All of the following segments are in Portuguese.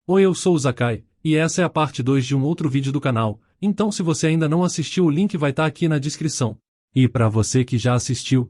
Oi, eu sou o Zakai, e essa é a parte 2 de um outro vídeo do canal, então se você ainda não assistiu o link vai estar aqui na descrição. E para você que já assistiu,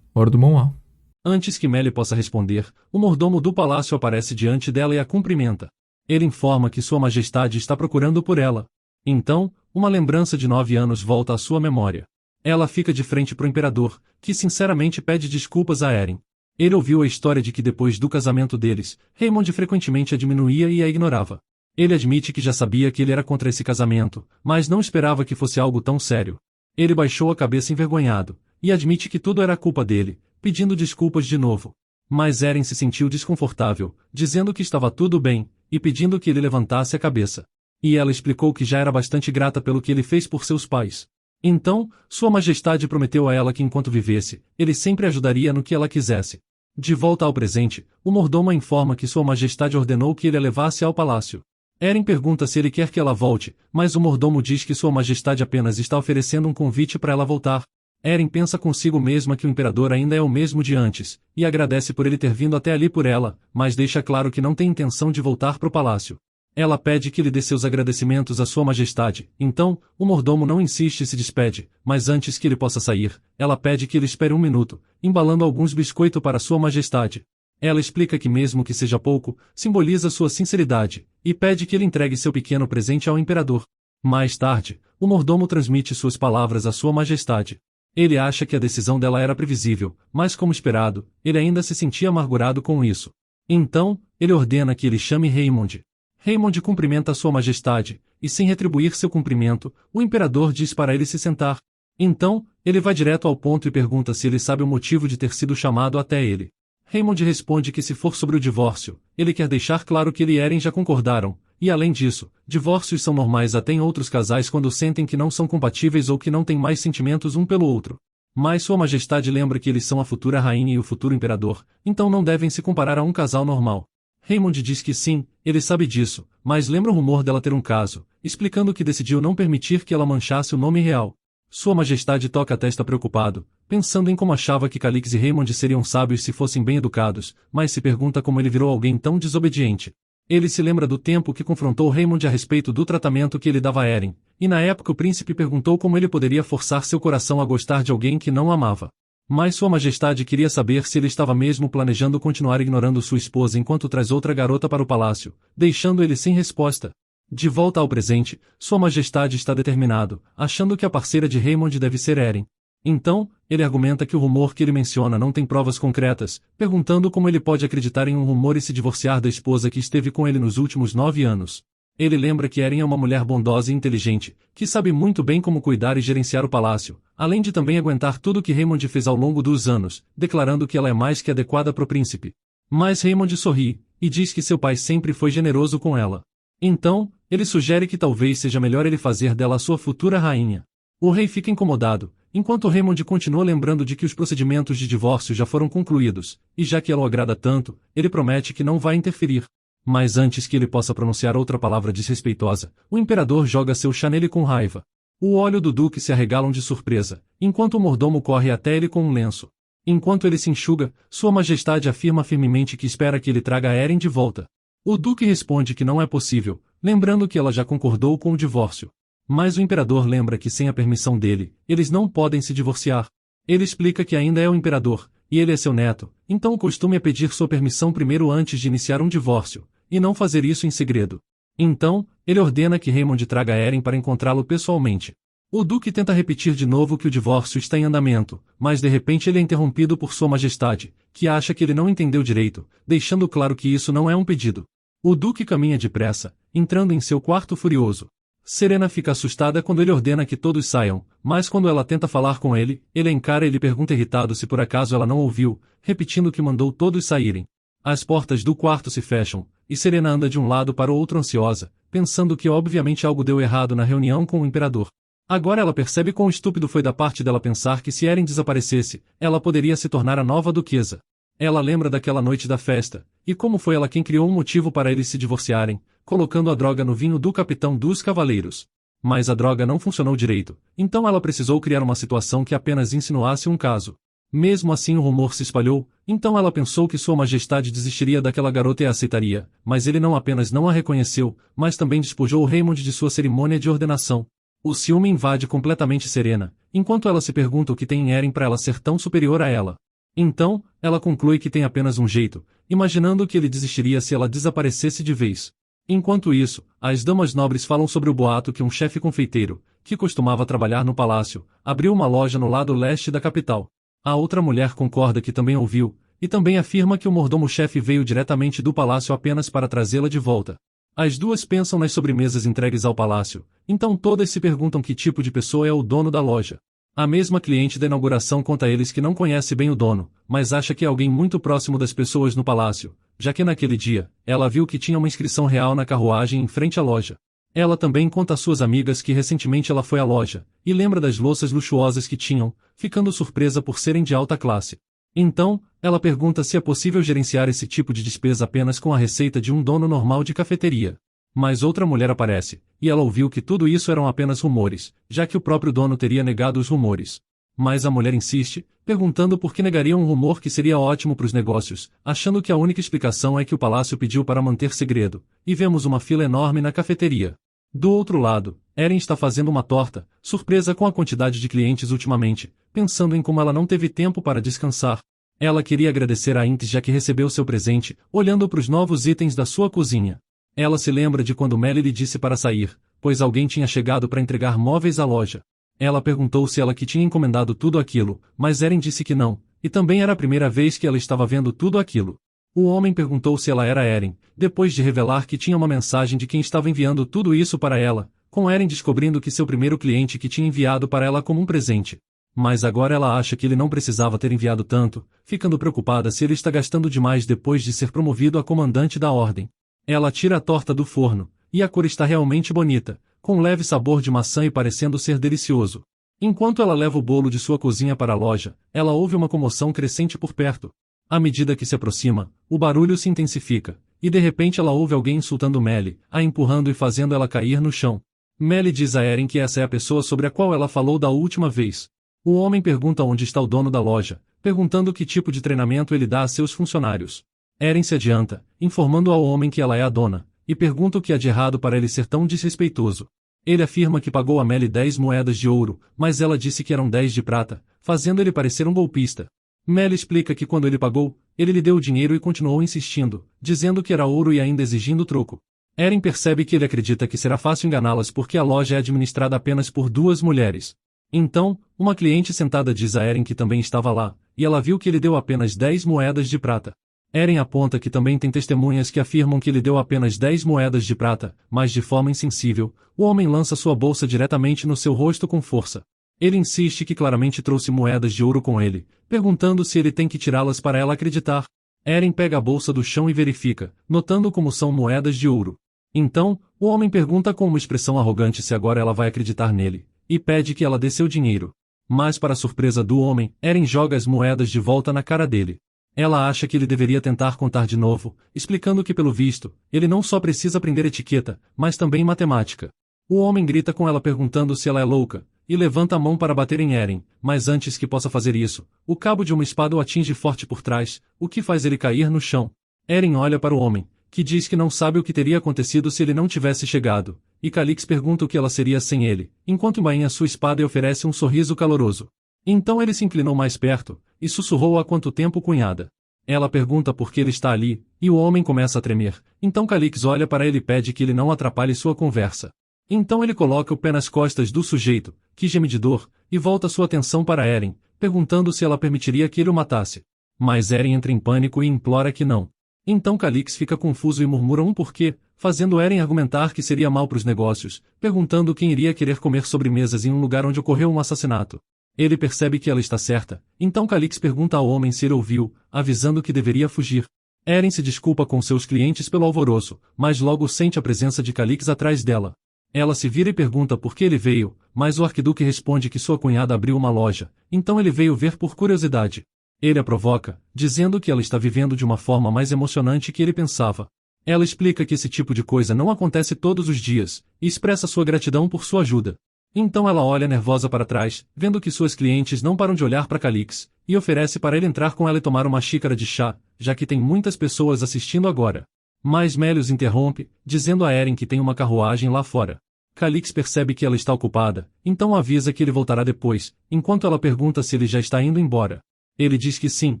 Hora do manual. antes que Melly possa responder, o mordomo do palácio aparece diante dela e a cumprimenta. Ele informa que Sua Majestade está procurando por ela. Então, uma lembrança de 9 anos volta à sua memória. Ela fica de frente pro imperador, que sinceramente pede desculpas a Eren. Ele ouviu a história de que depois do casamento deles, Raymond frequentemente a diminuía e a ignorava. Ele admite que já sabia que ele era contra esse casamento, mas não esperava que fosse algo tão sério. Ele baixou a cabeça envergonhado, e admite que tudo era culpa dele, pedindo desculpas de novo. Mas Eren se sentiu desconfortável, dizendo que estava tudo bem, e pedindo que ele levantasse a cabeça. E ela explicou que já era bastante grata pelo que ele fez por seus pais. Então, Sua Majestade prometeu a ela que enquanto vivesse, ele sempre ajudaria no que ela quisesse. De volta ao presente, o mordomo a informa que Sua Majestade ordenou que ele a levasse ao palácio. Eren pergunta se ele quer que ela volte, mas o mordomo diz que Sua Majestade apenas está oferecendo um convite para ela voltar. Eren pensa consigo mesma que o imperador ainda é o mesmo de antes, e agradece por ele ter vindo até ali por ela, mas deixa claro que não tem intenção de voltar para o palácio. Ela pede que lhe dê seus agradecimentos a Sua Majestade, então, o mordomo não insiste e se despede, mas antes que ele possa sair, ela pede que ele espere um minuto, embalando alguns biscoitos para Sua Majestade. Ela explica que mesmo que seja pouco, simboliza sua sinceridade, e pede que ele entregue seu pequeno presente ao imperador. Mais tarde, o mordomo transmite suas palavras a Sua Majestade. Ele acha que a decisão dela era previsível, mas como esperado, ele ainda se sentia amargurado com isso. Então, ele ordena que ele chame Raymond. Raymond cumprimenta Sua Majestade, e sem retribuir seu cumprimento, o imperador diz para ele se sentar. Então, ele vai direto ao ponto e pergunta se ele sabe o motivo de ter sido chamado até ele. Raymond responde que se for sobre o divórcio, ele quer deixar claro que ele e Eren já concordaram, e além disso, divórcios são normais até em outros casais quando sentem que não são compatíveis ou que não têm mais sentimentos um pelo outro. Mas Sua Majestade lembra que eles são a futura rainha e o futuro imperador, então não devem se comparar a um casal normal. Raymond diz que sim, ele sabe disso, mas lembra o rumor dela ter um caso, explicando que decidiu não permitir que ela manchasse o nome real. Sua Majestade toca a testa preocupado, pensando em como achava que Calix e Raymond seriam sábios se fossem bem educados, mas se pergunta como ele virou alguém tão desobediente. Ele se lembra do tempo que confrontou Raymond a respeito do tratamento que ele dava a Eren, e na época o príncipe perguntou como ele poderia forçar seu coração a gostar de alguém que não amava. Mas Sua Majestade queria saber se ele estava mesmo planejando continuar ignorando sua esposa enquanto traz outra garota para o palácio, deixando ele sem resposta. De volta ao presente, Sua Majestade está determinado, achando que a parceira de Raymond deve ser Eren. Então, ele argumenta que o rumor que ele menciona não tem provas concretas, perguntando como ele pode acreditar em um rumor e se divorciar da esposa que esteve com ele nos últimos 9 anos. Ele lembra que Eren é uma mulher bondosa e inteligente, que sabe muito bem como cuidar e gerenciar o palácio, além de também aguentar tudo que Raymond fez ao longo dos anos, declarando que ela é mais que adequada para o príncipe. Mas Raymond sorri, e diz que seu pai sempre foi generoso com ela. Então, ele sugere que talvez seja melhor ele fazer dela a sua futura rainha. O rei fica incomodado, enquanto Raymond continua lembrando de que os procedimentos de divórcio já foram concluídos, e já que ela o agrada tanto, ele promete que não vai interferir. Mas antes que ele possa pronunciar outra palavra desrespeitosa, o imperador joga seu chá nele com raiva. O olho do duque se arregalam de surpresa, enquanto o mordomo corre até ele com um lenço. Enquanto ele se enxuga, Sua Majestade afirma firmemente que espera que ele traga Eren de volta. O duque responde que não é possível, lembrando que ela já concordou com o divórcio. Mas o imperador lembra que sem a permissão dele, eles não podem se divorciar. Ele explica que ainda é o imperador, e ele é seu neto, então o costume é pedir sua permissão primeiro antes de iniciar um divórcio, e não fazer isso em segredo. Então, ele ordena que Raymond traga Eren para encontrá-lo pessoalmente. O duque tenta repetir de novo que o divórcio está em andamento, mas de repente ele é interrompido por Sua Majestade, que acha que ele não entendeu direito, deixando claro que isso não é um pedido. O duque caminha depressa, entrando em seu quarto furioso. Serena fica assustada quando ele ordena que todos saiam, mas quando ela tenta falar com ele, ele a encara e lhe pergunta irritado se por acaso ela não ouviu, repetindo que mandou todos saírem. As portas do quarto se fecham, e Serena anda de um lado para o outro ansiosa, pensando que obviamente algo deu errado na reunião com o imperador. Agora ela percebe quão estúpido foi da parte dela pensar que se Eren desaparecesse, ela poderia se tornar a nova duquesa. Ela lembra daquela noite da festa, e como foi ela quem criou um motivo para eles se divorciarem, colocando a droga no vinho do capitão dos cavaleiros. Mas a droga não funcionou direito, então ela precisou criar uma situação que apenas insinuasse um caso. Mesmo assim o rumor se espalhou, então ela pensou que Sua Majestade desistiria daquela garota e a aceitaria, mas ele não apenas não a reconheceu, mas também despojou Raymond de sua cerimônia de ordenação. O ciúme invade completamente Serena, enquanto ela se pergunta o que tem em Eren para ela ser tão superior a ela. Então, ela conclui que tem apenas um jeito, imaginando que ele desistiria se ela desaparecesse de vez. Enquanto isso, as damas nobres falam sobre o boato que um chefe confeiteiro, que costumava trabalhar no palácio, abriu uma loja no lado leste da capital. A outra mulher concorda que também ouviu, e também afirma que o mordomo-chefe veio diretamente do palácio apenas para trazê-la de volta. As duas pensam nas sobremesas entregues ao palácio, então todas se perguntam que tipo de pessoa é o dono da loja. A mesma cliente da inauguração conta a eles que não conhece bem o dono, mas acha que é alguém muito próximo das pessoas no palácio, já que naquele dia, ela viu que tinha uma inscrição real na carruagem em frente à loja. Ela também conta às suas amigas que recentemente ela foi à loja, e lembra das louças luxuosas que tinham, ficando surpresa por serem de alta classe. Então, ela pergunta se é possível gerenciar esse tipo de despesa apenas com a receita de um dono normal de cafeteria. Mas outra mulher aparece, e ela ouviu que tudo isso eram apenas rumores, já que o próprio dono teria negado os rumores. Mas a mulher insiste, perguntando por que negaria um rumor que seria ótimo para os negócios, achando que a única explicação é que o palácio pediu para manter segredo, e vemos uma fila enorme na cafeteria. Do outro lado, Eren está fazendo uma torta, surpresa com a quantidade de clientes ultimamente, pensando em como ela não teve tempo para descansar. Ela queria agradecer a Inks já que recebeu seu presente, olhando para os novos itens da sua cozinha. Ela se lembra de quando Melly lhe disse para sair, pois alguém tinha chegado para entregar móveis à loja. Ela perguntou se ela que tinha encomendado tudo aquilo, mas Eren disse que não, e também era a primeira vez que ela estava vendo tudo aquilo. O homem perguntou se ela era Eren, depois de revelar que tinha uma mensagem de quem estava enviando tudo isso para ela, com Eren descobrindo que seu primeiro cliente que tinha enviado para ela como um presente. Mas agora ela acha que ele não precisava ter enviado tanto, ficando preocupada se ele está gastando demais depois de ser promovido a comandante da ordem. Ela tira a torta do forno, e a cor está realmente bonita, com um leve sabor de maçã e parecendo ser delicioso. Enquanto ela leva o bolo de sua cozinha para a loja, ela ouve uma comoção crescente por perto. À medida que se aproxima, o barulho se intensifica, e de repente ela ouve alguém insultando Melly, a empurrando e fazendo ela cair no chão. Melly diz a Eren que essa é a pessoa sobre a qual ela falou da última vez. O homem pergunta onde está o dono da loja, perguntando que tipo de treinamento ele dá a seus funcionários. Eren se adianta, informando ao homem que ela é a dona, e pergunta o que há de errado para ele ser tão desrespeitoso. Ele afirma que pagou a Melly 10 moedas de ouro, mas ela disse que eram 10 de prata, fazendo ele parecer um golpista. Melly explica que quando ele pagou, ele lhe deu o dinheiro e continuou insistindo, dizendo que era ouro e ainda exigindo troco. Eren percebe que ele acredita que será fácil enganá-las porque a loja é administrada apenas por duas mulheres. Então, uma cliente sentada diz a Eren que também estava lá, e ela viu que ele deu apenas 10 moedas de prata. Eren aponta que também tem testemunhas que afirmam que ele deu apenas 10 moedas de prata, mas de forma insensível, o homem lança sua bolsa diretamente no seu rosto com força. Ele insiste que claramente trouxe moedas de ouro com ele, perguntando se ele tem que tirá-las para ela acreditar. Eren pega a bolsa do chão e verifica, notando como são moedas de ouro. Então, o homem pergunta com uma expressão arrogante se agora ela vai acreditar nele, e pede que ela dê seu dinheiro. Mas para surpresa do homem, Eren joga as moedas de volta na cara dele. Ela acha que ele deveria tentar contar de novo, explicando que pelo visto, ele não só precisa aprender etiqueta, mas também matemática. O homem grita com ela perguntando se ela é louca, e levanta a mão para bater em Eren, mas antes que possa fazer isso, o cabo de uma espada o atinge forte por trás, o que faz ele cair no chão. Eren olha para o homem, que diz que não sabe o que teria acontecido se ele não tivesse chegado, e Calix pergunta o que ela seria sem ele, enquanto embainha sua espada e oferece um sorriso caloroso. Então ele se inclinou mais perto, e sussurrou há quanto tempo cunhada. Ela pergunta por que ele está ali, e o homem começa a tremer, então Calix olha para ele e pede que ele não atrapalhe sua conversa. Então ele coloca o pé nas costas do sujeito, que geme de dor, e volta sua atenção para Eren, perguntando se ela permitiria que ele o matasse. Mas Eren entra em pânico e implora que não. Então Calix fica confuso e murmura um porquê, fazendo Eren argumentar que seria mal para os negócios, perguntando quem iria querer comer sobremesas em um lugar onde ocorreu um assassinato. Ele percebe que ela está certa, então Calix pergunta ao homem se ele ouviu, avisando que deveria fugir. Eren se desculpa com seus clientes pelo alvoroço, mas logo sente a presença de Calix atrás dela. Ela se vira e pergunta por que ele veio, mas o arquiduque responde que sua cunhada abriu uma loja, então ele veio ver por curiosidade. Ele a provoca, dizendo que ela está vivendo de uma forma mais emocionante que ele pensava. Ela explica que esse tipo de coisa não acontece todos os dias, e expressa sua gratidão por sua ajuda. Então ela olha nervosa para trás, vendo que suas clientes não param de olhar para Calix, e oferece para ele entrar com ela e tomar uma xícara de chá, já que tem muitas pessoas assistindo agora. Mas Melly os interrompe, dizendo a Eren que tem uma carruagem lá fora. Calix percebe que ela está ocupada, então avisa que ele voltará depois, enquanto ela pergunta se ele já está indo embora. Ele diz que sim,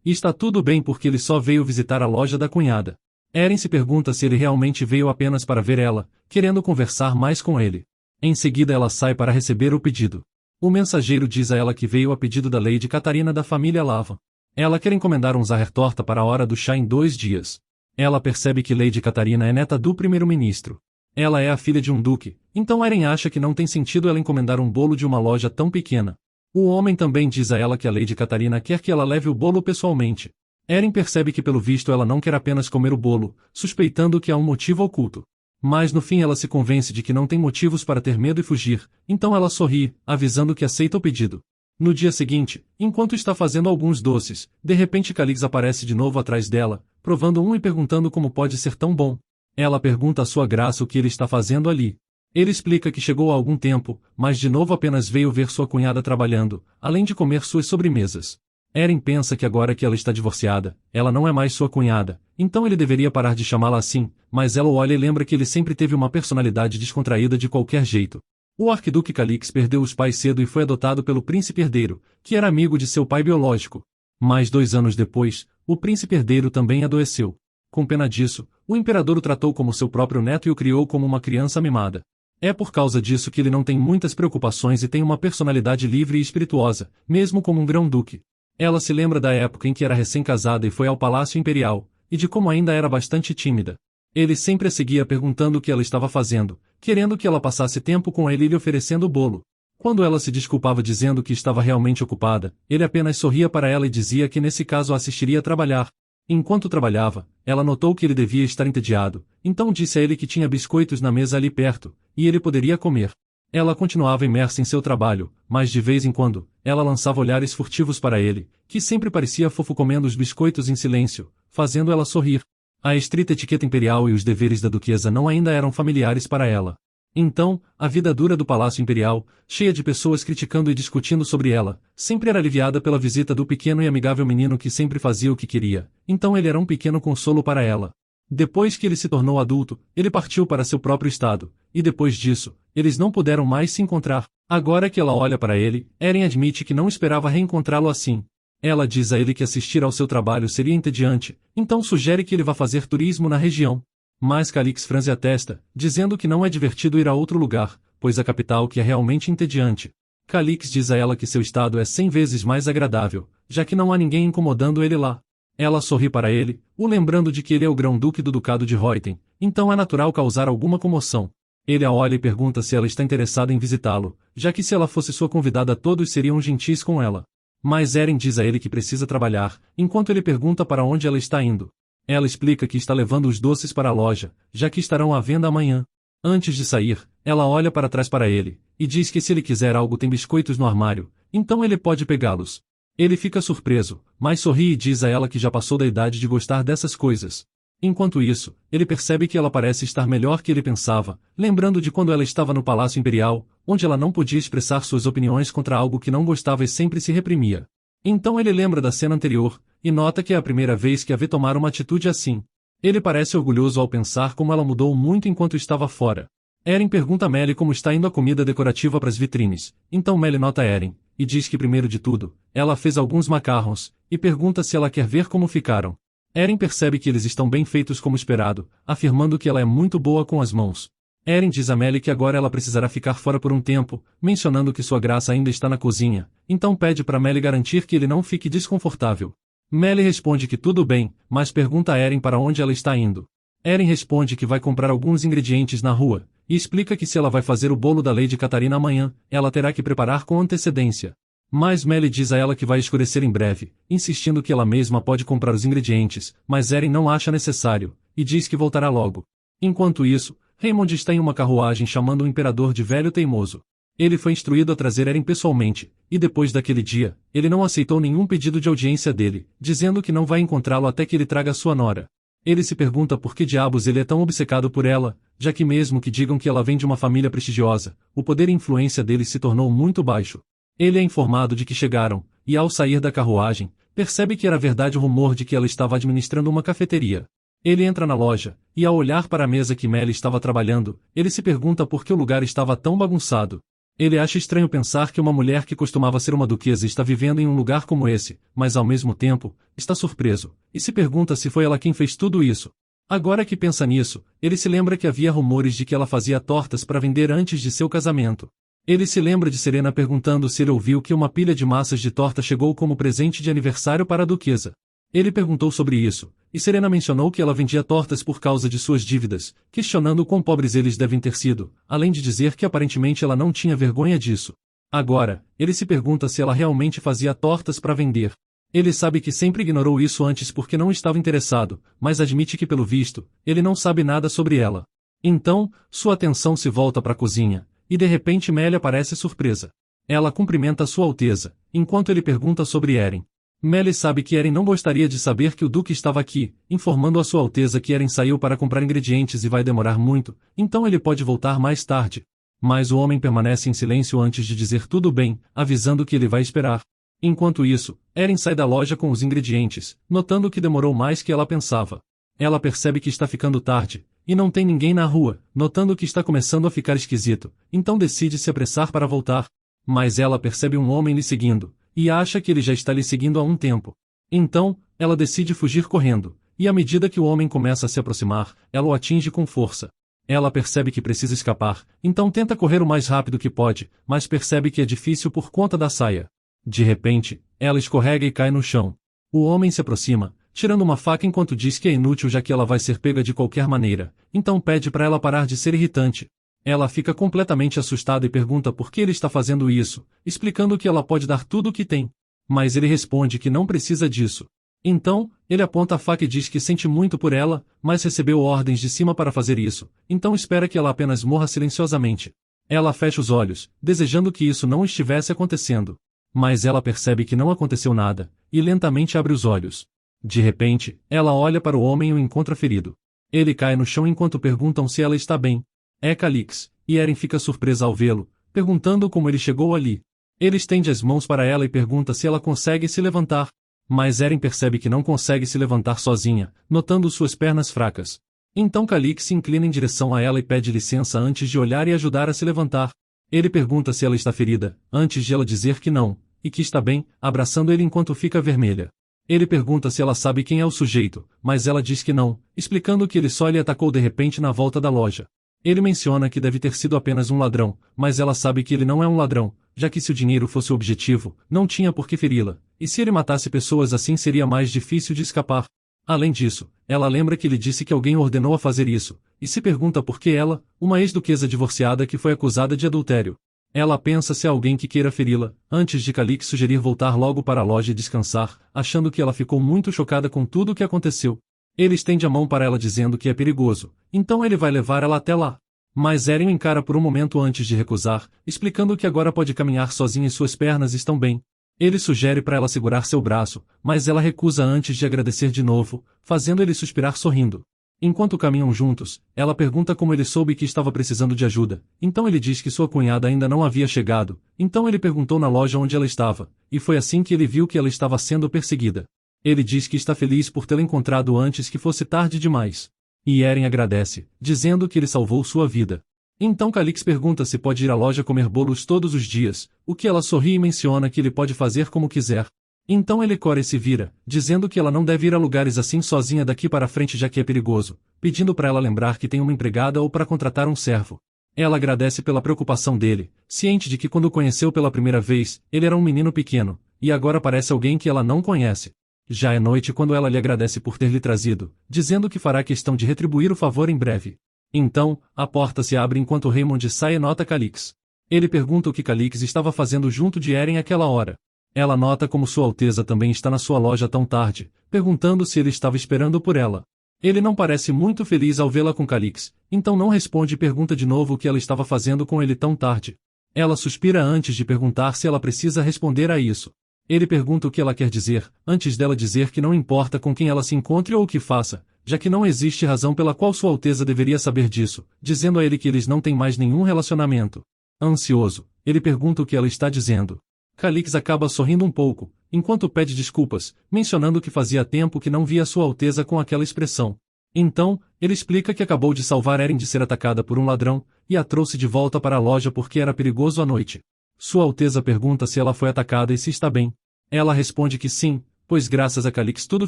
e está tudo bem porque ele só veio visitar a loja da cunhada. Eren se pergunta se ele realmente veio apenas para ver ela, querendo conversar mais com ele. Em seguida ela sai para receber o pedido. O mensageiro diz a ela que veio a pedido da Lady Catarina da família Lava. Ela quer encomendar um Zahir-Torta para a hora do chá em 2 dias. Ela percebe que Lady Catarina é neta do primeiro-ministro. Ela é a filha de um duque, então Eren acha que não tem sentido ela encomendar um bolo de uma loja tão pequena. O homem também diz a ela que a Lady Catarina quer que ela leve o bolo pessoalmente. Eren percebe que pelo visto ela não quer apenas comer o bolo, suspeitando que há um motivo oculto. Mas no fim ela se convence de que não tem motivos para ter medo e fugir, então ela sorri, avisando que aceita o pedido. No dia seguinte, enquanto está fazendo alguns doces, de repente Calix aparece de novo atrás dela, provando um e perguntando como pode ser tão bom. Ela pergunta a sua graça o que ele está fazendo ali. Ele explica que chegou há algum tempo, mas de novo apenas veio ver sua cunhada trabalhando, além de comer suas sobremesas. Eren pensa que agora que ela está divorciada, ela não é mais sua cunhada, então ele deveria parar de chamá-la assim, mas ela o olha e lembra que ele sempre teve uma personalidade descontraída de qualquer jeito. O arquiduque Calix perdeu os pais cedo e foi adotado pelo príncipe herdeiro, que era amigo de seu pai biológico. Mas 2 anos depois, o príncipe herdeiro também adoeceu. Com pena disso, o imperador o tratou como seu próprio neto e o criou como uma criança mimada. É por causa disso que ele não tem muitas preocupações e tem uma personalidade livre e espirituosa, mesmo como um grão-duque. Ela se lembra da época em que era recém-casada e foi ao Palácio Imperial, e de como ainda era bastante tímida. Ele sempre a seguia perguntando o que ela estava fazendo, querendo que ela passasse tempo com ele e lhe oferecendo o bolo. Quando ela se desculpava dizendo que estava realmente ocupada, ele apenas sorria para ela e dizia que nesse caso a assistiria a trabalhar. Enquanto trabalhava, ela notou que ele devia estar entediado, então disse a ele que tinha biscoitos na mesa ali perto, e ele poderia comer. Ela continuava imersa em seu trabalho, mas de vez em quando, ela lançava olhares furtivos para ele, que sempre parecia fofo comendo os biscoitos em silêncio, fazendo ela sorrir. A estrita etiqueta imperial e os deveres da duquesa não ainda eram familiares para ela. Então, a vida dura do Palácio Imperial, cheia de pessoas criticando e discutindo sobre ela, sempre era aliviada pela visita do pequeno e amigável menino que sempre fazia o que queria, então ele era um pequeno consolo para ela. Depois que ele se tornou adulto, ele partiu para seu próprio estado, e depois disso, eles não puderam mais se encontrar. Agora que ela olha para ele, Eren admite que não esperava reencontrá-lo assim. Ela diz a ele que assistir ao seu trabalho seria entediante, então sugere que ele vá fazer turismo na região. Mas Calix franze a testa, dizendo que não é divertido ir a outro lugar, pois a capital que é realmente entediante. Calix diz a ela que seu estado é 100 vezes mais agradável, já que não há ninguém incomodando ele lá. Ela sorri para ele, o lembrando de que ele é o grão-duque do ducado de Reuten, então é natural causar alguma comoção. Ele a olha e pergunta se ela está interessada em visitá-lo, já que se ela fosse sua convidada todos seriam gentis com ela. Mas Eren diz a ele que precisa trabalhar, enquanto ele pergunta para onde ela está indo. Ela explica que está levando os doces para a loja, já que estarão à venda amanhã. Antes de sair, ela olha para trás para ele, e diz que se ele quiser algo tem biscoitos no armário, então ele pode pegá-los. Ele fica surpreso, mas sorri e diz a ela que já passou da idade de gostar dessas coisas. Enquanto isso, ele percebe que ela parece estar melhor que ele pensava, lembrando de quando ela estava no Palácio Imperial, onde ela não podia expressar suas opiniões contra algo que não gostava e sempre se reprimia. Então ele lembra da cena anterior, e nota que é a primeira vez que a vê tomar uma atitude assim. Ele parece orgulhoso ao pensar como ela mudou muito enquanto estava fora. Eren pergunta a Melly como está indo a comida decorativa para as vitrines, então Melly nota Eren, e diz que primeiro de tudo, ela fez alguns macarrons, e pergunta se ela quer ver como ficaram. Eren percebe que eles estão bem feitos como esperado, afirmando que ela é muito boa com as mãos. Eren diz a Melly que agora ela precisará ficar fora por um tempo, mencionando que sua graça ainda está na cozinha, então pede para Melly garantir que ele não fique desconfortável. Melly responde que tudo bem, mas pergunta a Eren para onde ela está indo. Eren responde que vai comprar alguns ingredientes na rua, e explica que se ela vai fazer o bolo da Lady Catarina amanhã, ela terá que preparar com antecedência. Mas Melly diz a ela que vai escurecer em breve, insistindo que ela mesma pode comprar os ingredientes, mas Eren não acha necessário, e diz que voltará logo. Enquanto isso, Raymond está em uma carruagem chamando o imperador de velho teimoso. Ele foi instruído a trazer Eren pessoalmente, e depois daquele dia, ele não aceitou nenhum pedido de audiência dele, dizendo que não vai encontrá-lo até que ele traga sua nora. Ele se pergunta por que diabos ele é tão obcecado por ela, já que mesmo que digam que ela vem de uma família prestigiosa, o poder e influência deles se tornou muito baixo. Ele é informado de que chegaram, e ao sair da carruagem, percebe que era verdade o rumor de que ela estava administrando uma cafeteria. Ele entra na loja, e ao olhar para a mesa que Melly estava trabalhando, ele se pergunta por que o lugar estava tão bagunçado. Ele acha estranho pensar que uma mulher que costumava ser uma duquesa está vivendo em um lugar como esse, mas ao mesmo tempo, está surpreso, e se pergunta se foi ela quem fez tudo isso. Agora que pensa nisso, ele se lembra que havia rumores de que ela fazia tortas para vender antes de seu casamento. Ele se lembra de Serena perguntando se ele ouviu que uma pilha de massas de torta chegou como presente de aniversário para a duquesa. Ele perguntou sobre isso, e Serena mencionou que ela vendia tortas por causa de suas dívidas, questionando quão pobres eles devem ter sido, além de dizer que aparentemente ela não tinha vergonha disso. Agora, ele se pergunta se ela realmente fazia tortas para vender. Ele sabe que sempre ignorou isso antes porque não estava interessado, mas admite que pelo visto, ele não sabe nada sobre ela. Então, sua atenção se volta para a cozinha, e de repente Melly aparece surpresa. Ela cumprimenta Sua Alteza, enquanto ele pergunta sobre Eren. Melly sabe que Eren não gostaria de saber que o Duque estava aqui, informando a Sua Alteza que Eren saiu para comprar ingredientes e vai demorar muito, então ele pode voltar mais tarde. Mas o homem permanece em silêncio antes de dizer tudo bem, avisando que ele vai esperar. Enquanto isso, Eren sai da loja com os ingredientes, notando que demorou mais que ela pensava. Ela percebe que está ficando tarde, e não tem ninguém na rua, notando que está começando a ficar esquisito, então decide se apressar para voltar. Mas ela percebe um homem lhe seguindo, e acha que ele já está lhe seguindo há um tempo. Então, ela decide fugir correndo, e à medida que o homem começa a se aproximar, ela o atinge com força. Ela percebe que precisa escapar, então tenta correr o mais rápido que pode, mas percebe que é difícil por conta da saia. De repente, ela escorrega e cai no chão. O homem se aproxima, tirando uma faca enquanto diz que é inútil já que ela vai ser pega de qualquer maneira, então pede para ela parar de ser irritante. Ela fica completamente assustada e pergunta por que ele está fazendo isso, explicando que ela pode dar tudo o que tem. Mas ele responde que não precisa disso. Então, ele aponta a faca e diz que sente muito por ela, mas recebeu ordens de cima para fazer isso, então espera que ela apenas morra silenciosamente. Ela fecha os olhos, desejando que isso não estivesse acontecendo. Mas ela percebe que não aconteceu nada, e lentamente abre os olhos. De repente, ela olha para o homem e o encontra ferido. Ele cai no chão enquanto perguntam se ela está bem. É Calix, e Eren fica surpresa ao vê-lo, perguntando como ele chegou ali. Ele estende as mãos para ela e pergunta se ela consegue se levantar. Mas Eren percebe que não consegue se levantar sozinha, notando suas pernas fracas. Então Calix se inclina em direção a ela e pede licença antes de olhar e ajudar a se levantar. Ele pergunta se ela está ferida, antes de ela dizer que não, e que está bem, abraçando ele enquanto fica vermelha. Ele pergunta se ela sabe quem é o sujeito, mas ela diz que não, explicando que ele só lhe atacou de repente na volta da loja. Ele menciona que deve ter sido apenas um ladrão, mas ela sabe que ele não é um ladrão, já que se o dinheiro fosse o objetivo, não tinha por que feri-la, e se ele matasse pessoas assim seria mais difícil de escapar. Além disso, ela lembra que ele disse que alguém ordenou a fazer isso, e se pergunta por que ela, uma ex-duquesa divorciada que foi acusada de adultério. Ela pensa se há alguém que queira feri-la, antes de Calix sugerir voltar logo para a loja e descansar, achando que ela ficou muito chocada com tudo o que aconteceu. Ele estende a mão para ela dizendo que é perigoso, então ele vai levar ela até lá. Mas Eren o encara por um momento antes de recusar, explicando que agora pode caminhar sozinha e suas pernas estão bem. Ele sugere para ela segurar seu braço, mas ela recusa antes de agradecer de novo, fazendo ele suspirar sorrindo. Enquanto caminham juntos, ela pergunta como ele soube que estava precisando de ajuda, então ele diz que sua cunhada ainda não havia chegado, então ele perguntou na loja onde ela estava, e foi assim que ele viu que ela estava sendo perseguida. Ele diz que está feliz por tê-la encontrado antes que fosse tarde demais. E Eren agradece, dizendo que ele salvou sua vida. Então Calix pergunta se pode ir à loja comer bolos todos os dias, o que ela sorri e menciona que ele pode fazer como quiser. Então ele corre e se vira, dizendo que ela não deve ir a lugares assim sozinha daqui para frente já que é perigoso, pedindo para ela lembrar que tem uma empregada ou para contratar um servo. Ela agradece pela preocupação dele, ciente de que quando o conheceu pela primeira vez, ele era um menino pequeno, e agora parece alguém que ela não conhece. Já é noite quando ela lhe agradece por ter lhe trazido, dizendo que fará questão de retribuir o favor em breve. Então, a porta se abre enquanto Raymond sai e nota Calix. Ele pergunta o que Calix estava fazendo junto de Eren àquela hora. Ela nota como Sua Alteza também está na sua loja tão tarde, perguntando se ele estava esperando por ela. Ele não parece muito feliz ao vê-la com Calix, então não responde e pergunta de novo o que ela estava fazendo com ele tão tarde. Ela suspira antes de perguntar se ela precisa responder a isso. Ele pergunta o que ela quer dizer, antes dela dizer que não importa com quem ela se encontre ou o que faça, já que não existe razão pela qual Sua Alteza deveria saber disso, dizendo a ele que eles não têm mais nenhum relacionamento. Ansioso, ele pergunta o que ela está dizendo. Calix acaba sorrindo um pouco, enquanto pede desculpas, mencionando que fazia tempo que não via Sua Alteza com aquela expressão. Então, ele explica que acabou de salvar Eren de ser atacada por um ladrão, e a trouxe de volta para a loja porque era perigoso à noite. Sua Alteza pergunta se ela foi atacada e se está bem. Ela responde que sim, pois graças a Calix tudo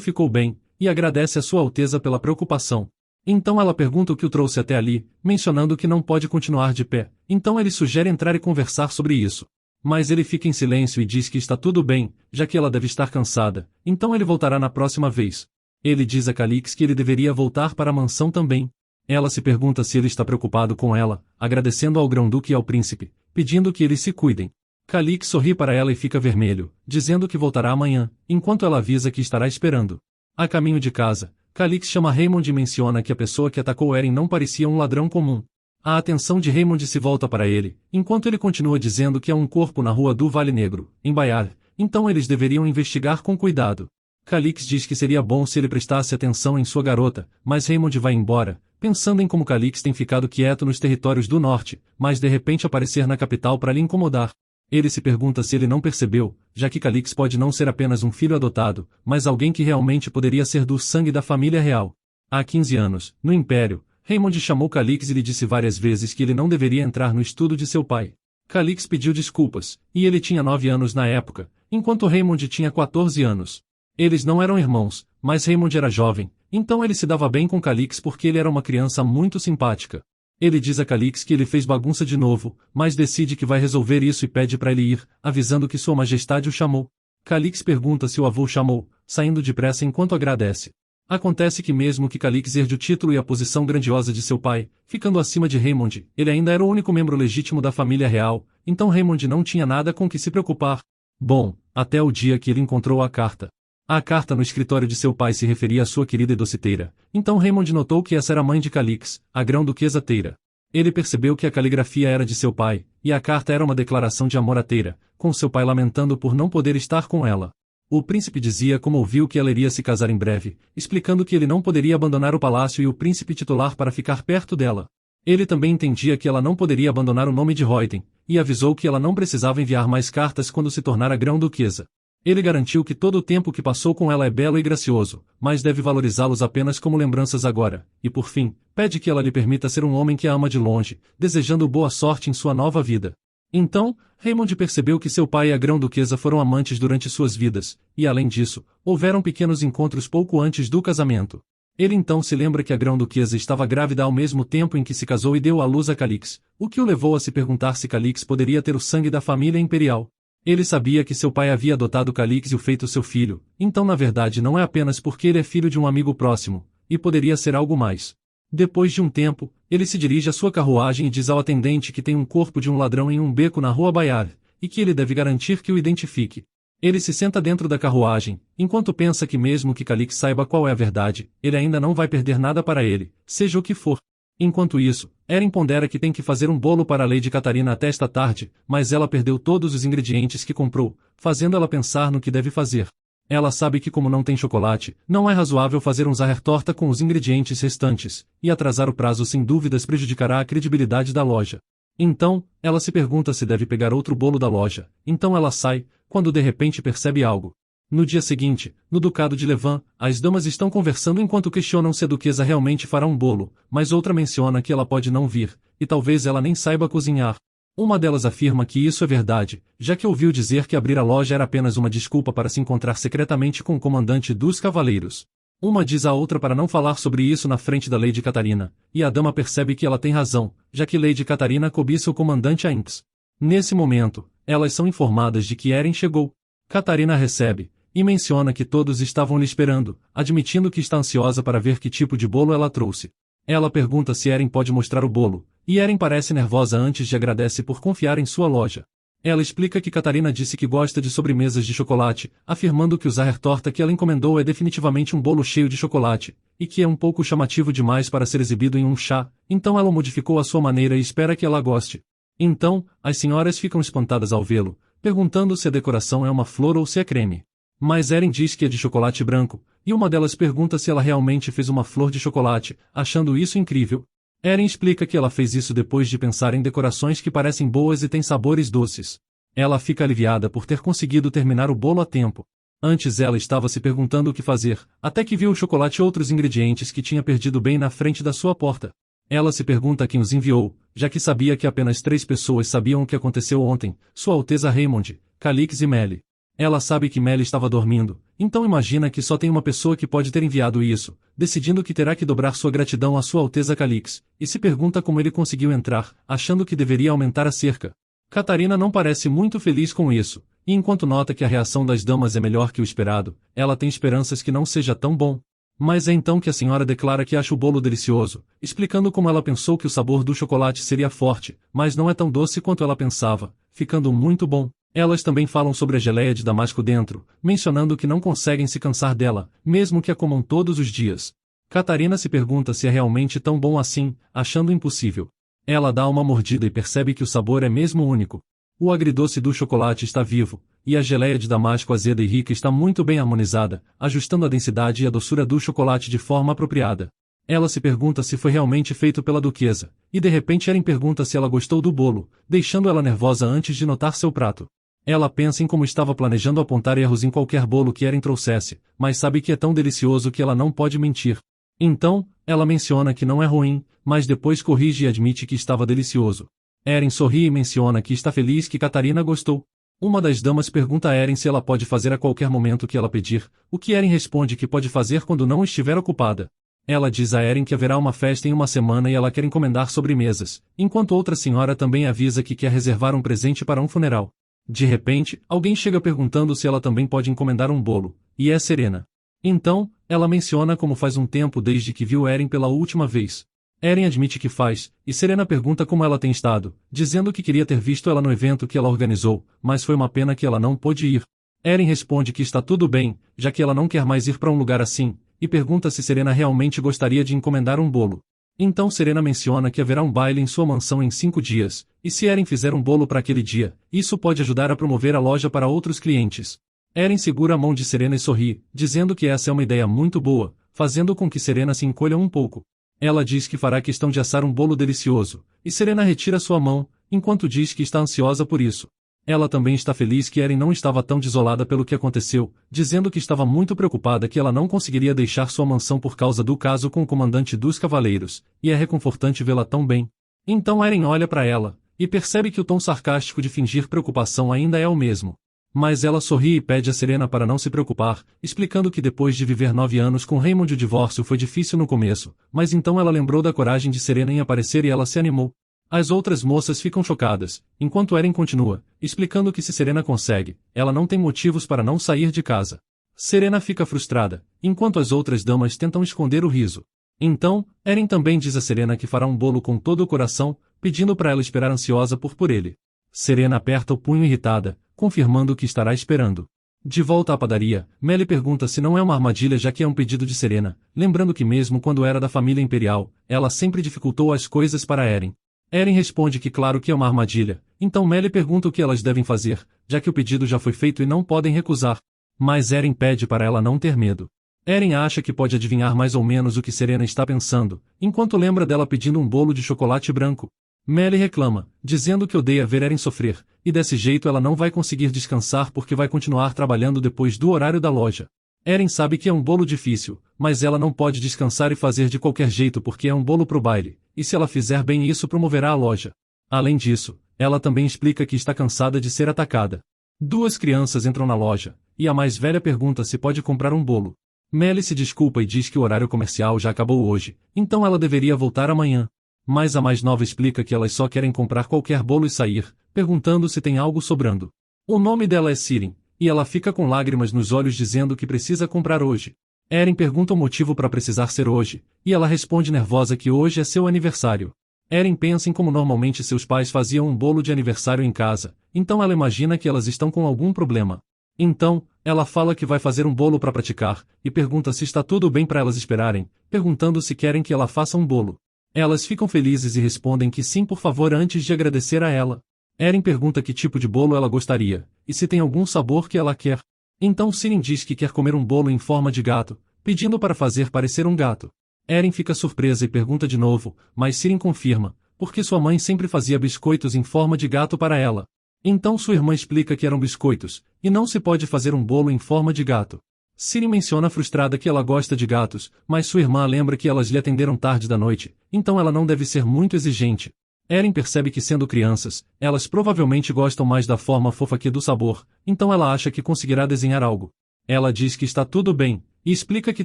ficou bem, e agradece a Sua Alteza pela preocupação. Então ela pergunta o que o trouxe até ali, mencionando que não pode continuar de pé, então ele sugere entrar e conversar sobre isso. Mas ele fica em silêncio e diz que está tudo bem, já que ela deve estar cansada, então ele voltará na próxima vez. Ele diz a Calix que ele deveria voltar para a mansão também. Ela se pergunta se ele está preocupado com ela, agradecendo ao Grão-Duque e ao príncipe, pedindo que eles se cuidem. Calix sorri para ela e fica vermelho, dizendo que voltará amanhã, enquanto ela avisa que estará esperando. A caminho de casa, Calix chama Raymond e menciona que a pessoa que atacou Eren não parecia um ladrão comum. A atenção de Raymond se volta para ele, enquanto ele continua dizendo que há um corpo na rua do Vale Negro, em Bayard, então eles deveriam investigar com cuidado. Calix diz que seria bom se ele prestasse atenção em sua garota, mas Raymond vai embora, pensando em como Calix tem ficado quieto nos territórios do norte, mas de repente aparecer na capital para lhe incomodar. Ele se pergunta se ele não percebeu, já que Calix pode não ser apenas um filho adotado, mas alguém que realmente poderia ser do sangue da família real. Há 15 anos, no Império, Raymond chamou Calix e lhe disse várias vezes que ele não deveria entrar no estudo de seu pai. Calix pediu desculpas, e ele tinha 9 anos na época, enquanto Raymond tinha 14 anos. Eles não eram irmãos, mas Raymond era jovem, então ele se dava bem com Calix porque ele era uma criança muito simpática. Ele diz a Calix que ele fez bagunça de novo, mas decide que vai resolver isso e pede para ele ir, avisando que Sua Majestade o chamou. Calix pergunta se o avô o chamou, saindo depressa enquanto agradece. Acontece que mesmo que Calix herde o título e a posição grandiosa de seu pai, ficando acima de Raymond, ele ainda era o único membro legítimo da família real, então Raymond não tinha nada com que se preocupar. Bom, até o dia que ele encontrou a carta. A carta no escritório de seu pai se referia à sua querida e dociteira, então Raymond notou que essa era a mãe de Calix, a grão-duquesa Teira. Ele percebeu que a caligrafia era de seu pai, e a carta era uma declaração de amor a Teira, com seu pai lamentando por não poder estar com ela. O príncipe dizia como ouviu que ela iria se casar em breve, explicando que ele não poderia abandonar o palácio e o príncipe titular para ficar perto dela. Ele também entendia que ela não poderia abandonar o nome de Reuben, e avisou que ela não precisava enviar mais cartas quando se tornar a grão-duquesa. Ele garantiu que todo o tempo que passou com ela é belo e gracioso, mas deve valorizá-los apenas como lembranças agora, e por fim, pede que ela lhe permita ser um homem que a ama de longe, desejando boa sorte em sua nova vida. Então, Raymond percebeu que seu pai e a grão-duquesa foram amantes durante suas vidas, e além disso, houveram pequenos encontros pouco antes do casamento. Ele então se lembra que a grão-duquesa estava grávida ao mesmo tempo em que se casou e deu à luz a Calix, o que o levou a se perguntar se Calix poderia ter o sangue da família imperial. Ele sabia que seu pai havia adotado Calix e o feito seu filho, então na verdade não é apenas porque ele é filho de um amigo próximo, e poderia ser algo mais. Depois de um tempo, ele se dirige à sua carruagem e diz ao atendente que tem um corpo de um ladrão em um beco na rua Bayard, e que ele deve garantir que o identifique. Ele se senta dentro da carruagem, enquanto pensa que mesmo que Calix saiba qual é a verdade, ele ainda não vai perder nada para ele, seja o que for. Enquanto isso, Eren pondera que tem que fazer um bolo para a Lady Catarina até esta tarde, mas ela perdeu todos os ingredientes que comprou, fazendo ela pensar no que deve fazer. Ela sabe que como não tem chocolate, não é razoável fazer um Zahir-torta com os ingredientes restantes, e atrasar o prazo sem dúvidas prejudicará a credibilidade da loja. Então, ela se pergunta se deve pegar outro bolo da loja, então ela sai, quando de repente percebe algo. No dia seguinte, no Ducado de Levan, as damas estão conversando enquanto questionam se a duquesa realmente fará um bolo, mas outra menciona que ela pode não vir, e talvez ela nem saiba cozinhar. Uma delas afirma que isso é verdade, já que ouviu dizer que abrir a loja era apenas uma desculpa para se encontrar secretamente com o comandante dos cavaleiros. Uma diz à outra para não falar sobre isso na frente da Lady Catarina, e a dama percebe que ela tem razão, já que Lady Catarina cobiça o comandante Ainks. Nesse momento, elas são informadas de que Eren chegou. Catarina recebe, e menciona que todos estavam lhe esperando, admitindo que está ansiosa para ver que tipo de bolo ela trouxe. Ela pergunta se Eren pode mostrar o bolo, e Eren parece nervosa antes de agradece por confiar em sua loja. Ela explica que Catarina disse que gosta de sobremesas de chocolate, afirmando que o Zahir-torta que ela encomendou é definitivamente um bolo cheio de chocolate, e que é um pouco chamativo demais para ser exibido em um chá, então ela modificou a sua maneira e espera que ela goste. Então, as senhoras ficam espantadas ao vê-lo, perguntando se a decoração é uma flor ou se é creme. Mas Eren diz que é de chocolate branco, e uma delas pergunta se ela realmente fez uma flor de chocolate, achando isso incrível. Erin explica que ela fez isso depois de pensar em decorações que parecem boas e têm sabores doces. Ela fica aliviada por ter conseguido terminar o bolo a tempo. Antes ela estava se perguntando o que fazer, até que viu o chocolate e outros ingredientes que tinha perdido bem na frente da sua porta. Ela se pergunta quem os enviou, já que sabia que apenas 3 pessoas sabiam o que aconteceu ontem, Sua Alteza Raymond, Calix e Melly. Ela sabe que Melly estava dormindo, então imagina que só tem uma pessoa que pode ter enviado isso, decidindo que terá que dobrar sua gratidão a Sua Alteza Calix, e se pergunta como ele conseguiu entrar, achando que deveria aumentar a cerca. Catarina não parece muito feliz com isso, e enquanto nota que a reação das damas é melhor que o esperado, ela tem esperanças que não seja tão bom. Mas é então que a senhora declara que acha o bolo delicioso, explicando como ela pensou que o sabor do chocolate seria forte, mas não é tão doce quanto ela pensava, ficando muito bom. Elas também falam sobre a geleia de damasco dentro, mencionando que não conseguem se cansar dela, mesmo que a comam todos os dias. Catarina se pergunta se é realmente tão bom assim, achando impossível. Ela dá uma mordida e percebe que o sabor é mesmo único. O agridoce do chocolate está vivo, e a geleia de damasco azeda e rica está muito bem harmonizada, ajustando a densidade e a doçura do chocolate de forma apropriada. Ela se pergunta se foi realmente feito pela duquesa, e de repente Erin pergunta se ela gostou do bolo, deixando ela nervosa antes de notar seu prato. Ela pensa em como estava planejando apontar erros em qualquer bolo que Erin trouxesse, mas sabe que é tão delicioso que ela não pode mentir. Então, ela menciona que não é ruim, mas depois corrige e admite que estava delicioso. Erin sorri e menciona que está feliz que Catarina gostou. Uma das damas pergunta a Erin se ela pode fazer a qualquer momento que ela pedir, o que Erin responde que pode fazer quando não estiver ocupada. Ela diz a Erin que haverá uma festa em uma semana e ela quer encomendar sobremesas, enquanto outra senhora também avisa que quer reservar um presente para um funeral. De repente, alguém chega perguntando se ela também pode encomendar um bolo, e é Serena. Então, ela menciona como faz um tempo desde que viu Erin pela última vez. Erin admite que faz, e Serena pergunta como ela tem estado, dizendo que queria ter visto ela no evento que ela organizou, mas foi uma pena que ela não pôde ir. Erin responde que está tudo bem, já que ela não quer mais ir para um lugar assim, e pergunta se Serena realmente gostaria de encomendar um bolo. Então Serena menciona que haverá um baile em sua mansão em 5 dias, e se Erin fizer um bolo para aquele dia, isso pode ajudar a promover a loja para outros clientes. Erin segura a mão de Serena e sorri, dizendo que essa é uma ideia muito boa, fazendo com que Serena se encolha um pouco. Ela diz que fará questão de assar um bolo delicioso, e Serena retira sua mão, enquanto diz que está ansiosa por isso. Ela também está feliz que Erin não estava tão desolada pelo que aconteceu, dizendo que estava muito preocupada que ela não conseguiria deixar sua mansão por causa do caso com o comandante dos cavaleiros, e é reconfortante vê-la tão bem. Então Erin olha para ela, e percebe que o tom sarcástico de fingir preocupação ainda é o mesmo. Mas ela sorri e pede a Serena para não se preocupar, explicando que depois de viver 9 anos com Raymond o divórcio foi difícil no começo, mas então ela lembrou da coragem de Serena em aparecer e ela se animou. As outras moças ficam chocadas, enquanto Erin continua, explicando que se Serena consegue, ela não tem motivos para não sair de casa. Serena fica frustrada, enquanto as outras damas tentam esconder o riso. Então, Erin também diz a Serena que fará um bolo com todo o coração, pedindo para ela esperar ansiosa por ele. Serena aperta o punho irritada, confirmando que estará esperando. De volta à padaria, Melly pergunta se não é uma armadilha já que é um pedido de Serena, lembrando que mesmo quando era da família imperial, ela sempre dificultou as coisas para Erin. Erin responde que claro que é uma armadilha, então Melly pergunta o que elas devem fazer, já que o pedido já foi feito e não podem recusar. Mas Erin pede para ela não ter medo. Erin acha que pode adivinhar mais ou menos o que Serena está pensando, enquanto lembra dela pedindo um bolo de chocolate branco. Melly reclama, dizendo que odeia ver Erin sofrer, e desse jeito ela não vai conseguir descansar porque vai continuar trabalhando depois do horário da loja. Erin sabe que é um bolo difícil, mas ela não pode descansar e fazer de qualquer jeito porque é um bolo pro baile, e se ela fizer bem isso promoverá a loja. Além disso, ela também explica que está cansada de ser atacada. 2 crianças entram na loja, e a mais velha pergunta se pode comprar um bolo. Melly se desculpa e diz que o horário comercial já acabou hoje, então ela deveria voltar amanhã. Mas a mais nova explica que elas só querem comprar qualquer bolo e sair, perguntando se tem algo sobrando. O nome dela é Sirin, e ela fica com lágrimas nos olhos dizendo que precisa comprar hoje. Erin pergunta o motivo para precisar ser hoje, e ela responde nervosa que hoje é seu aniversário. Erin pensa em como normalmente seus pais faziam um bolo de aniversário em casa, então ela imagina que elas estão com algum problema. Então, ela fala que vai fazer um bolo para praticar, e pergunta se está tudo bem para elas esperarem, perguntando se querem que ela faça um bolo. Elas ficam felizes e respondem que sim por favor antes de agradecer a ela. Erin pergunta que tipo de bolo ela gostaria, e se tem algum sabor que ela quer. Então Sirin diz que quer comer um bolo em forma de gato, pedindo para fazer parecer um gato. Eren fica surpresa e pergunta de novo, mas Sirin confirma, porque sua mãe sempre fazia biscoitos em forma de gato para ela. Então sua irmã explica que eram biscoitos, e não se pode fazer um bolo em forma de gato. Sirin menciona frustrada que ela gosta de gatos, mas sua irmã lembra que elas lhe atenderam tarde da noite, então ela não deve ser muito exigente. Eren percebe que sendo crianças, elas provavelmente gostam mais da forma fofa que do sabor, então ela acha que conseguirá desenhar algo. Ela diz que está tudo bem, e explica que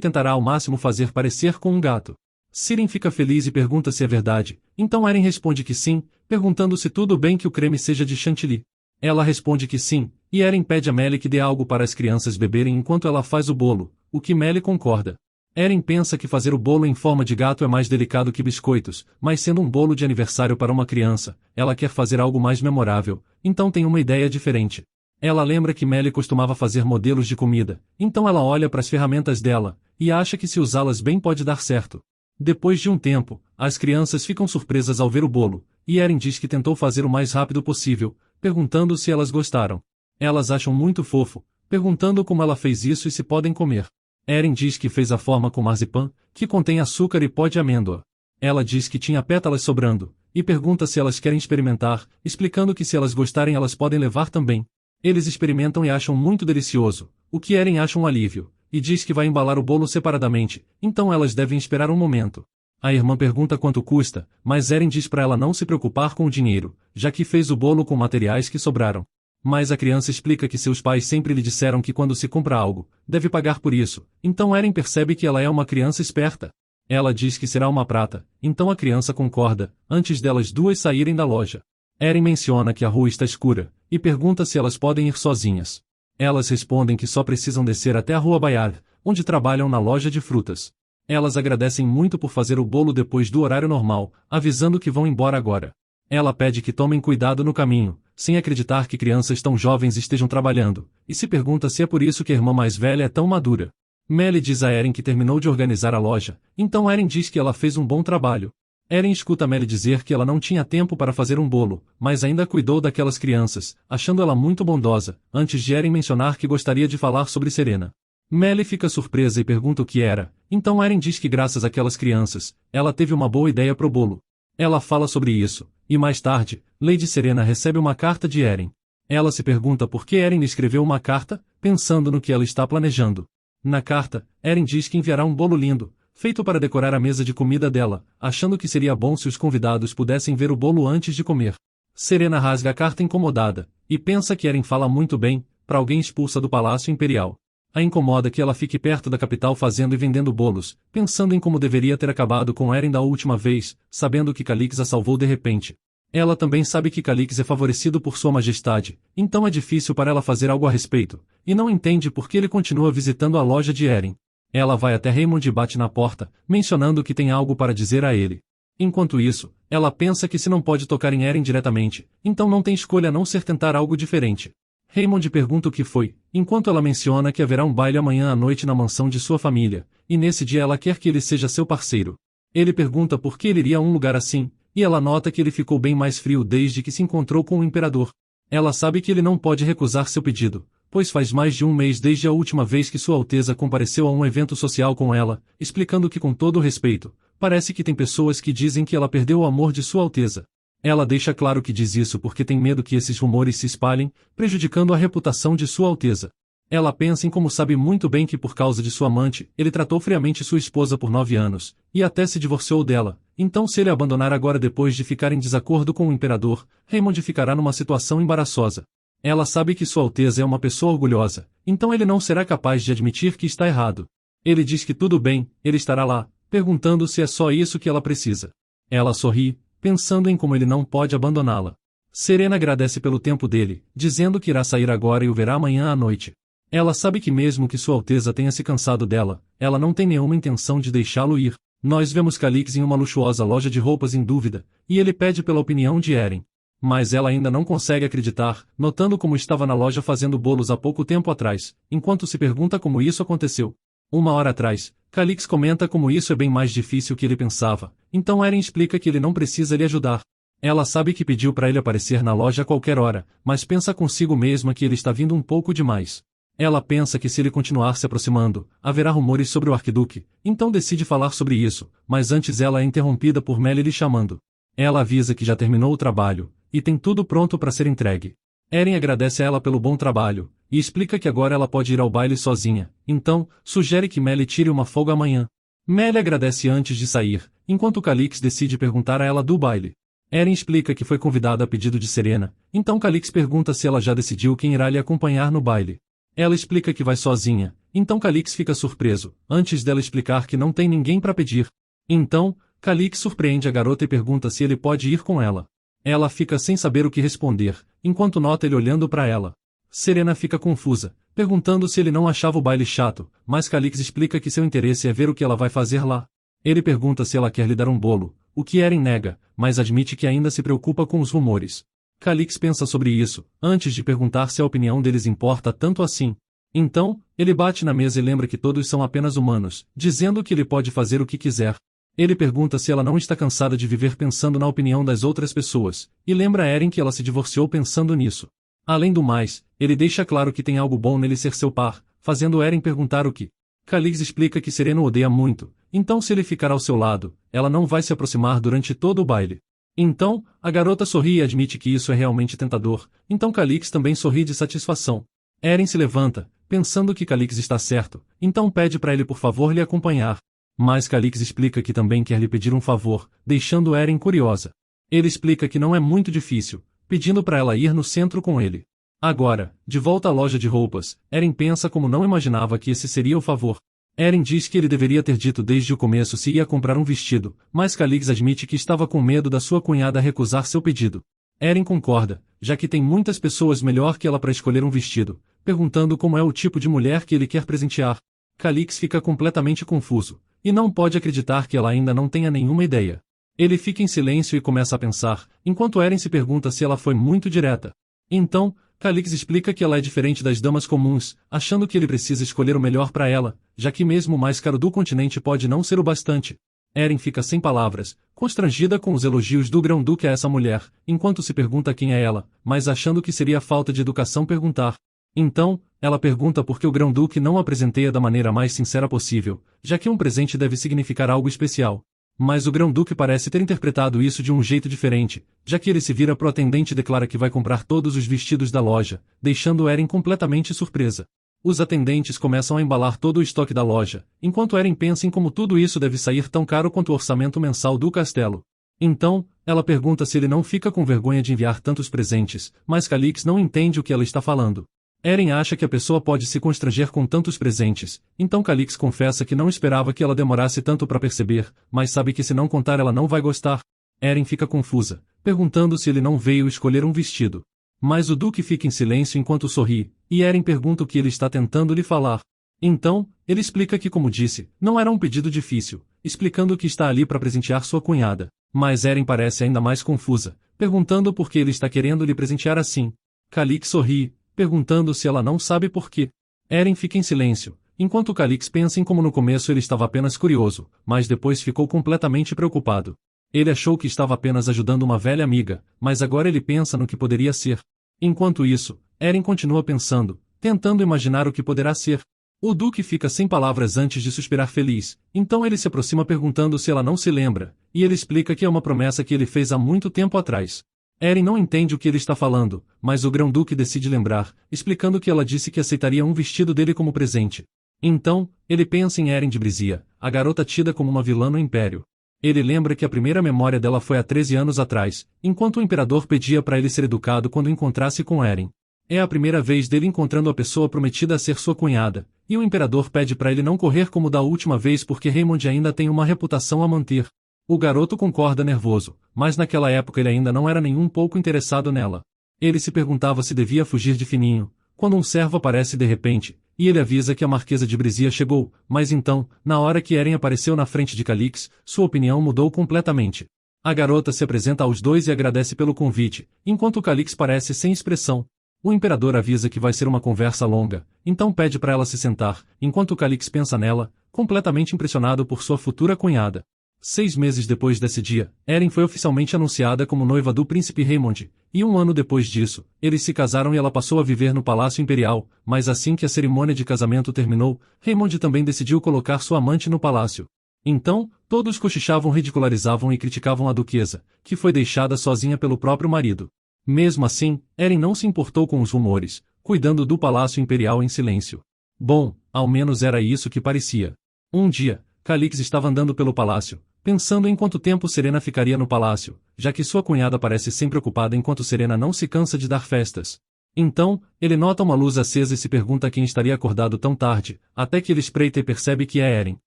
tentará ao máximo fazer parecer com um gato. Sirin fica feliz e pergunta se é verdade, então Eren responde que sim, perguntando se tudo bem que o creme seja de chantilly. Ela responde que sim, e Eren pede a Melly que dê algo para as crianças beberem enquanto ela faz o bolo, o que Melly concorda. Eren pensa que fazer o bolo em forma de gato é mais delicado que biscoitos, mas sendo um bolo de aniversário para uma criança, ela quer fazer algo mais memorável, então tem uma ideia diferente. Ela lembra que Melly costumava fazer modelos de comida, então ela olha para as ferramentas dela, e acha que se usá-las bem pode dar certo. Depois de um tempo, as crianças ficam surpresas ao ver o bolo, e Eren diz que tentou fazer o mais rápido possível, perguntando se elas gostaram. Elas acham muito fofo, perguntando como ela fez isso e se podem comer. Eren diz que fez a forma com marzipan, que contém açúcar e pó de amêndoa. Ela diz que tinha pétalas sobrando, e pergunta se elas querem experimentar, explicando que se elas gostarem elas podem levar também. Eles experimentam e acham muito delicioso, o que Eren acha um alívio, e diz que vai embalar o bolo separadamente, então elas devem esperar um momento. A irmã pergunta quanto custa, mas Eren diz para ela não se preocupar com o dinheiro, já que fez o bolo com materiais que sobraram. Mas a criança explica que seus pais sempre lhe disseram que quando se compra algo, deve pagar por isso, então Eren percebe que ela é uma criança esperta. Ela diz que será uma prata, então a criança concorda, antes delas duas saírem da loja. Eren menciona que a rua está escura, e pergunta se elas podem ir sozinhas. Elas respondem que só precisam descer até a rua Bayard, onde trabalham na loja de frutas. Elas agradecem muito por fazer o bolo depois do horário normal, avisando que vão embora agora. Ela pede que tomem cuidado no caminho, sem acreditar que crianças tão jovens estejam trabalhando, e se pergunta se é por isso que a irmã mais velha é tão madura. Melly diz a Eren que terminou de organizar a loja, então Eren diz que ela fez um bom trabalho. Eren escuta Melly dizer que ela não tinha tempo para fazer um bolo, mas ainda cuidou daquelas crianças, achando ela muito bondosa, antes de Eren mencionar que gostaria de falar sobre Serena. Melly fica surpresa e pergunta o que era, então Eren diz que graças àquelas crianças, ela teve uma boa ideia pro bolo. Ela fala sobre isso, e mais tarde, Lady Serena recebe uma carta de Eren. Ela se pergunta por que Eren lhe escreveu uma carta, pensando no que ela está planejando. Na carta, Eren diz que enviará um bolo lindo, feito para decorar a mesa de comida dela, achando que seria bom se os convidados pudessem ver o bolo antes de comer. Serena rasga a carta incomodada, e pensa que Eren fala muito bem, para alguém expulsa do Palácio Imperial. A incomoda que ela fique perto da capital fazendo e vendendo bolos, pensando em como deveria ter acabado com Eren da última vez, sabendo que Calix a salvou de repente. Ela também sabe que Calix é favorecido por Sua Majestade, então é difícil para ela fazer algo a respeito, e não entende por que ele continua visitando a loja de Eren. Ela vai até Raymond e bate na porta, mencionando que tem algo para dizer a ele. Enquanto isso, ela pensa que se não pode tocar em Eren diretamente, então não tem escolha a não ser tentar algo diferente. Raymond pergunta o que foi, enquanto ela menciona que haverá um baile amanhã à noite na mansão de sua família, e nesse dia ela quer que ele seja seu parceiro. Ele pergunta por que ele iria a um lugar assim, e ela nota que ele ficou bem mais frio desde que se encontrou com o imperador. Ela sabe que ele não pode recusar seu pedido, pois faz mais de um mês desde a última vez que Sua Alteza compareceu a um evento social com ela, explicando que com todo o respeito, parece que tem pessoas que dizem que ela perdeu o amor de Sua Alteza. Ela deixa claro que diz isso porque tem medo que esses rumores se espalhem, prejudicando a reputação de Sua Alteza. Ela pensa em como sabe muito bem que por causa de sua amante, ele tratou friamente sua esposa por 9 anos, e até se divorciou dela, então se ele abandonar agora depois de ficar em desacordo com o imperador, Raymond ficará numa situação embaraçosa. Ela sabe que Sua Alteza é uma pessoa orgulhosa, então ele não será capaz de admitir que está errado. Ele diz que tudo bem, ele estará lá, perguntando se é só isso que ela precisa. Ela sorri, pensando em como ele não pode abandoná-la. Serena agradece pelo tempo dele, dizendo que irá sair agora e o verá amanhã à noite. Ela sabe que mesmo que Sua Alteza tenha se cansado dela, ela não tem nenhuma intenção de deixá-lo ir. Nós vemos Calix em uma luxuosa loja de roupas em dúvida, e ele pede pela opinião de Eren. Mas ela ainda não consegue acreditar, notando como estava na loja fazendo bolos há pouco tempo atrás, enquanto se pergunta como isso aconteceu. 1 hora atrás, Calix comenta como isso é bem mais difícil que ele pensava, então Eren explica que ele não precisa lhe ajudar. Ela sabe que pediu para ele aparecer na loja a qualquer hora, mas pensa consigo mesma que ele está vindo um pouco demais. Ela pensa que se ele continuar se aproximando, haverá rumores sobre o arquiduque, então decide falar sobre isso, mas antes ela é interrompida por Melly lhe chamando. Ela avisa que já terminou o trabalho, e tem tudo pronto para ser entregue. Eren agradece a ela pelo bom trabalho, e explica que agora ela pode ir ao baile sozinha, então, sugere que Melly tire uma folga amanhã. Melly agradece antes de sair, enquanto Calix decide perguntar a ela do baile. Eren explica que foi convidada a pedido de Serena, então Calix pergunta se ela já decidiu quem irá lhe acompanhar no baile. Ela explica que vai sozinha, então Calix fica surpreso, antes dela explicar que não tem ninguém para pedir. Então, Calix surpreende a garota e pergunta se ele pode ir com ela. Ela fica sem saber o que responder, enquanto nota ele olhando para ela. Serena fica confusa, perguntando se ele não achava o baile chato, mas Calix explica que seu interesse é ver o que ela vai fazer lá. Ele pergunta se ela quer lhe dar um bolo, o que Eren nega, mas admite que ainda se preocupa com os rumores. Calix pensa sobre isso, antes de perguntar se a opinião deles importa tanto assim. Então, ele bate na mesa e lembra que todos são apenas humanos, dizendo que ele pode fazer o que quiser. Ele pergunta se ela não está cansada de viver pensando na opinião das outras pessoas, e lembra a Eren que ela se divorciou pensando nisso. Além do mais, ele deixa claro que tem algo bom nele ser seu par, fazendo Eren perguntar o que. Calix explica que Serena o odeia muito, então se ele ficar ao seu lado, ela não vai se aproximar durante todo o baile. Então, a garota sorri e admite que isso é realmente tentador, então Calix também sorri de satisfação. Eren se levanta, pensando que Calix está certo, então pede para ele por favor lhe acompanhar. Mas Calix explica que também quer lhe pedir um favor, deixando Eren curiosa. Ele explica que não é muito difícil, pedindo para ela ir no centro com ele. Agora, de volta à loja de roupas, Eren pensa como não imaginava que esse seria o favor. Eren diz que ele deveria ter dito desde o começo se ia comprar um vestido, mas Calix admite que estava com medo da sua cunhada recusar seu pedido. Eren concorda, já que tem muitas pessoas melhor que ela para escolher um vestido, perguntando como é o tipo de mulher que ele quer presentear. Calix fica completamente confuso, e não pode acreditar que ela ainda não tenha nenhuma ideia. Ele fica em silêncio e começa a pensar, enquanto Eren se pergunta se ela foi muito direta. Então, Calix explica que ela é diferente das damas comuns, achando que ele precisa escolher o melhor para ela, já que mesmo o mais caro do continente pode não ser o bastante. Eren fica sem palavras, constrangida com os elogios do Grão-Duque a essa mulher, enquanto se pergunta quem é ela, mas achando que seria falta de educação perguntar. Então, ela pergunta por que o Grão-Duque não a presenteia da maneira mais sincera possível, já que um presente deve significar algo especial. Mas o Grão-Duque parece ter interpretado isso de um jeito diferente, já que ele se vira pro atendente e declara que vai comprar todos os vestidos da loja, deixando Eren completamente surpresa. Os atendentes começam a embalar todo o estoque da loja, enquanto Eren pensa em como tudo isso deve sair tão caro quanto o orçamento mensal do castelo. Então, ela pergunta se ele não fica com vergonha de enviar tantos presentes, mas Calix não entende o que ela está falando. Eren acha que a pessoa pode se constranger com tantos presentes, então Calix confessa que não esperava que ela demorasse tanto para perceber, mas sabe que se não contar ela não vai gostar. Eren fica confusa, perguntando se ele não veio escolher um vestido. Mas o Duque fica em silêncio enquanto sorri, e Eren pergunta o que ele está tentando lhe falar. Então, ele explica que, como disse, não era um pedido difícil, explicando que está ali para presentear sua cunhada. Mas Eren parece ainda mais confusa, perguntando por que ele está querendo lhe presentear assim. Calix sorri, perguntando se ela não sabe por quê. Eren fica em silêncio, enquanto Calix pensa em como no começo ele estava apenas curioso, mas depois ficou completamente preocupado. Ele achou que estava apenas ajudando uma velha amiga, mas agora ele pensa no que poderia ser. Enquanto isso, Eren continua pensando, tentando imaginar o que poderá ser. O Duque fica sem palavras antes de suspirar feliz, então ele se aproxima perguntando se ela não se lembra, e ele explica que é uma promessa que ele fez há muito tempo atrás. Eren não entende o que ele está falando, mas o Grão-Duque decide lembrar, explicando que ela disse que aceitaria um vestido dele como presente. Então, ele pensa em Eren de Brizia, a garota tida como uma vilã no Império. Ele lembra que a primeira memória dela foi há 13 anos atrás, enquanto o Imperador pedia para ele ser educado quando encontrasse com Eren. É a primeira vez dele encontrando a pessoa prometida a ser sua cunhada, e o Imperador pede para ele não correr como da última vez porque Raymond ainda tem uma reputação a manter. O garoto concorda nervoso, mas naquela época ele ainda não era nem um pouco interessado nela. Ele se perguntava se devia fugir de fininho, quando um servo aparece de repente, e ele avisa que a Marquesa de Brizia chegou, mas então, na hora que Eren apareceu na frente de Calix, sua opinião mudou completamente. A garota se apresenta aos dois e agradece pelo convite, enquanto Calix parece sem expressão. O Imperador avisa que vai ser uma conversa longa, então pede para ela se sentar, enquanto Calix pensa nela, completamente impressionado por sua futura cunhada. 6 meses depois desse dia, Erin foi oficialmente anunciada como noiva do príncipe Raymond, e 1 ano depois disso, eles se casaram e ela passou a viver no Palácio Imperial, mas assim que a cerimônia de casamento terminou, Raymond também decidiu colocar sua amante no palácio. Então, todos cochichavam, ridicularizavam e criticavam a duquesa, que foi deixada sozinha pelo próprio marido. Mesmo assim, Erin não se importou com os rumores, cuidando do Palácio Imperial em silêncio. Bom, ao menos era isso que parecia. Um dia, Calix estava andando pelo palácio, pensando em quanto tempo Serena ficaria no palácio, já que sua cunhada parece sempre ocupada enquanto Serena não se cansa de dar festas. Então, ele nota uma luz acesa e se pergunta quem estaria acordado tão tarde, até que ele espreita e percebe que é Erin.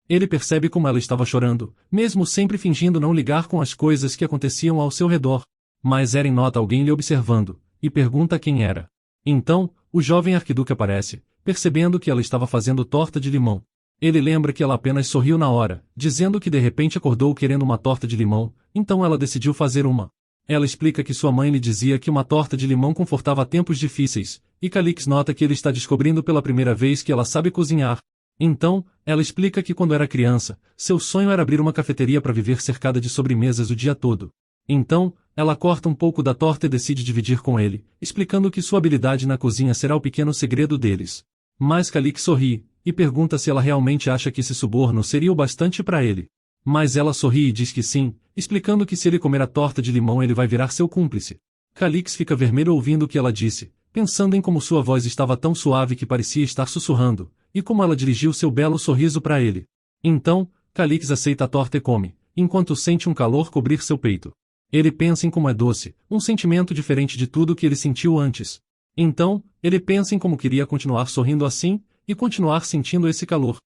Ele percebe como ela estava chorando, mesmo sempre fingindo não ligar com as coisas que aconteciam ao seu redor. Mas Erin nota alguém lhe observando, e pergunta quem era. Então, o jovem arquiduque aparece, percebendo que ela estava fazendo torta de limão. Ele lembra que ela apenas sorriu na hora, dizendo que de repente acordou querendo uma torta de limão, então ela decidiu fazer uma. Ela explica que sua mãe lhe dizia que uma torta de limão confortava tempos difíceis, e Calix nota que ele está descobrindo pela primeira vez que ela sabe cozinhar. Então, ela explica que quando era criança, seu sonho era abrir uma cafeteria para viver cercada de sobremesas o dia todo. Então, ela corta um pouco da torta e decide dividir com ele, explicando que sua habilidade na cozinha será o pequeno segredo deles. Mas Calix sorri, e pergunta se ela realmente acha que esse suborno seria o bastante para ele. Mas ela sorri e diz que sim, explicando que se ele comer a torta de limão ele vai virar seu cúmplice. Calix fica vermelho ouvindo o que ela disse, pensando em como sua voz estava tão suave que parecia estar sussurrando, e como ela dirigiu seu belo sorriso para ele. Então, Calix aceita a torta e come, enquanto sente um calor cobrir seu peito. Ele pensa em como é doce, um sentimento diferente de tudo que ele sentiu antes. Então, ele pensa em como queria continuar sorrindo assim, e continuar sentindo esse calor.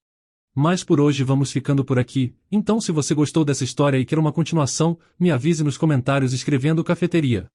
Mas por hoje vamos ficando por aqui, então se você gostou dessa história e quer uma continuação, me avise nos comentários escrevendo cafeteria.